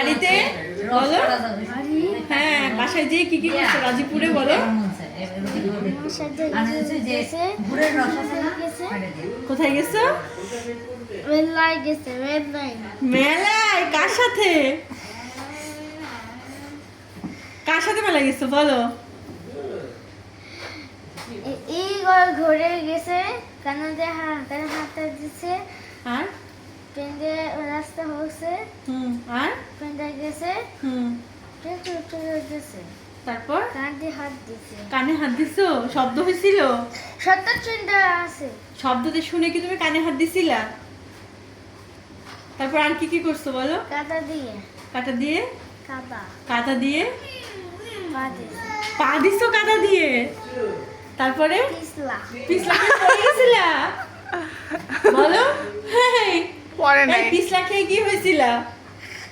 বাড়িতে বলো। হ্যাঁ, বাসায় যেয়ে কি কি করছো রাজীবপুরে বলো। কোথায় গেছো? মেলায়। কার সাথে কার সাথে মেলায় গেছো বলো। ঘুরে গেছে কানাতে হাতে দিছে আর পেন্ডে রাস্তা হচ্ছে আর পেন্ডে গেছে চলে গেছে। তারপর কানে হাত দিছে। কানে হাত দিছো? শব্দ হয়েছিল? সত্তর চিন্তা আছে। শব্দতে শুনে কি তুমি কানে হাত দিছিলা? তারপর আর কি কি করছো বলো। কাদা দিয়ে কাটা দিয়ে কাদা দিয়ে পা দিছে। পা দিছো কাদা দিয়ে। তারপরে পিছলা পিছলা খেয়ে পড়ে গেছিলা বলো। পরে নাই। পিছলা খেয়ে কি হয়েছিলা?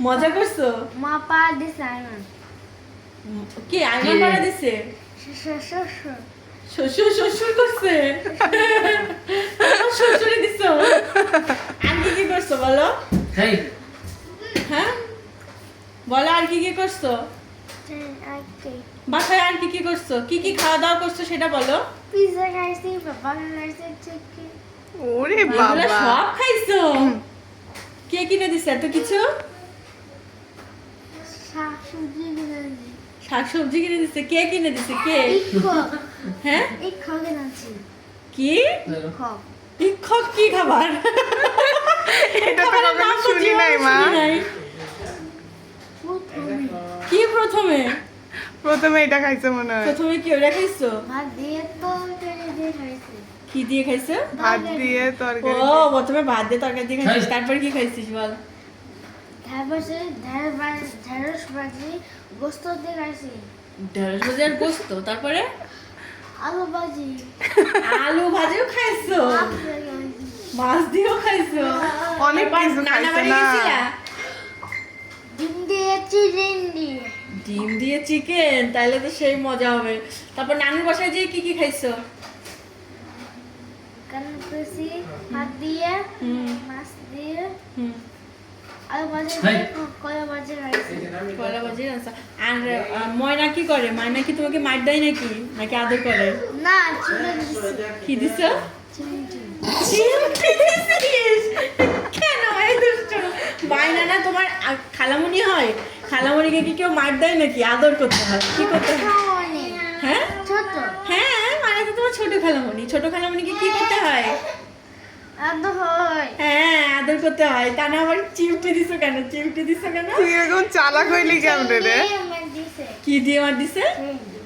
মজা করছো? মা পা দিছে আইমান কি আইমান পাড়া দিছে? শ্বশুর শ্বশুর করছে। শ্বশুরে দিছো। আর কি কি করছো বলো। হ্যাঁ বলো, আর কি কি করছো বাসায়? আর কি কি করছো? কি কি খাওয়া দাওয়া করছো সেটা বলো। পিজা খাইছি, পাপা খাইছে, চিকেন। ওরে এগুলো বাবা, সব খাইছো? কে কিনে দিছে এত কিছু? শাকসবজি কিনেছি। শাকসবজি কিনে দিছে? কে কিনে দিছে? কে? হ্যাঁ কিনেছি। কি ইক্ষক? কি খাবার? এটা তো কখনো শুনি নাই মা। কি প্রথমে প্রথমে এটা খাইছে মনে হয়। প্রথমে কি ওটা খাইছো? ভাত দিয়ে তরকারি দিয়ে খাইছি। কি দিয়ে খাইছো? ভাত দিয়ে ও তরকারি। প্রথমে ভাত দিয়ে তরকারি দিয়ে খাইছিস, তারপর কি খাইছিস বল। ঢেঁড়স ভাজি গোস্ত দিয়ে খাইছি। ঢেঁড়স ভাজি আর গোস্ত, তারপরে আলু ভাজি আলু ভাজিও খাইছো, মাছ দিয়েও খাইছো। অনেক কিছু নানা খাইছে বাড়ি না। গেছিলা? ডিম দিয়ে চিকেন দিয়ে। ডিম দিয়ে চিকেন, তাহলে তো সেই মজা হবে। তারপর নানুর বাসায় যেয়ে কি কি খাইছো? কারণ পেছি ভাত দিয়ে হুম মাছ দিয়ে হুম আলু ভাজি দিয়ে কলা ভাজি খাইছি। কলা ভাজি আচ্ছা। আর ময়না কি করে? ময়না কি তোমাকে মার দেয় নাকি নাকি আদর করে? না চিকেন দিছি। কি দিছো? চিকেন চিমটি দিছিস? কেন এই দুষ্ট? মায়না না তোমার খালামণি হয়? খালামণিকে কি কেউ মার দেয় নাকি? আদর করতে হয়। কি করতে হয়? হ্যাঁ ছোট হ্যাঁ, মানে তো তোমার ছোট খালামণি। ছোট খালামণিকে কি করতে হয়? আদর হয়। হ্যাঁ, আদর করতে হয়। তা না আবার চিমটি দিছো কেন? চিমটি দিছো কেন? তুই এরকম চালাক হইলি কেমনে রে? কি দিয়ে মার দিছে?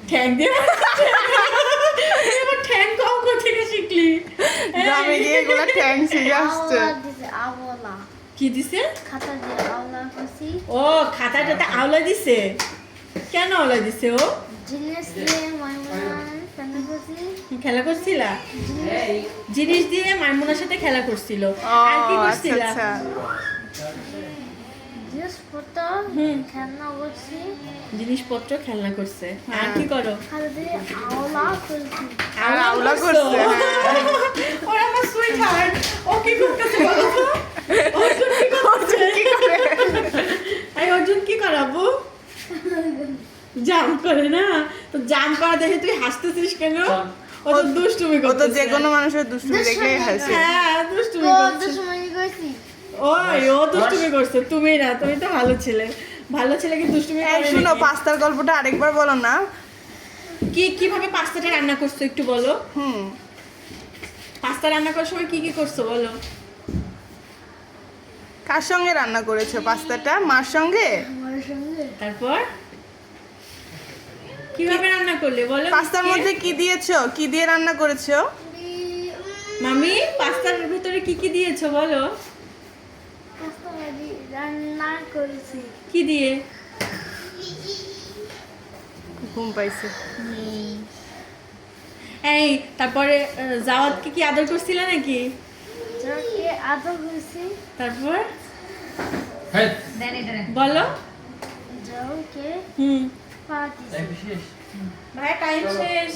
ঠ্যাং দিয়ে মার দিছে? এবার ঠ্যাং কম থেকে শিখলি? গ্রামে গিয়ে এগুলো ঠ্যাং শিখে আসছে। আওলা দিছে আওলা। কি দিছে? খাতা দিয়ে আওলা করছি। ও খাতাটাতে আওলা দিছে। কেন আওলা দিছে ও? জিনিস দিয়ে ময়মন কেন করছি। খেলা করছিলা? জিনিস দিয়ে মাইমুনার সাথে খেলা করছিল। ও আর কি আচ্ছা করছিলা? আচ্ছা। জিনিসপত্র হুম। খেলনা করছি। জিনিসপত্র খেলনা করছে। আর কি করো? খাতা দিয়ে আওলা করছি। আর আওলা করছে, হ্যাঁ। ওরা আমার সুইট হার্ট। ও কি করতেছে বলো তো? অর্জুন কি করছে? কি করে? এই অর্জুন কি করাবো? জাম্প করে না? তো জাম্প করা দেখে তুই হাসতেছিস কেন? ও তো দুষ্টুমি ও তো করতেছে। যে কোনো মানুষের দুষ্টুমি দেখলেই হাসে। হ্যাঁ, দুষ্টুমি তো করছে। দুশ্মনী করছি। ওই ও দুষ্টুমি করছে, তুমি না। তুমি তো ভালো ছেলে। ভালো ছেলে কি দুষ্টুমি এই করে শুনো, নাকি? পাস্তার গল্পটা আরেকবার বলো না। কিভাবে পাস্তাটা রান্না করছো একটু বলো। পাস্তা রান্না করার সময় কি কি করছো বলো। কার সঙ্গে রান্না করেছো পাস্তাটা? মার সঙ্গে? আমার সঙ্গে তারপর কিভাবে রান্না করলে বলো। পাস্তার মধ্যে কি দিয়েছো? কি দিয়ে রান্না করেছো? মামি পাস্তার ভিতরে কি কি দিয়েছো বলো। পাস্তা ভাজি রান্না করেছি। কি দিয়ে? ঘুম পাইছে। এই তারপরে জাওয়াতকে কি আদর করছিলে নাকি? যাকে আদর করেছি। তারপর বলো। যাকে হুম পা দিছি। ভাই টাইম শেষ।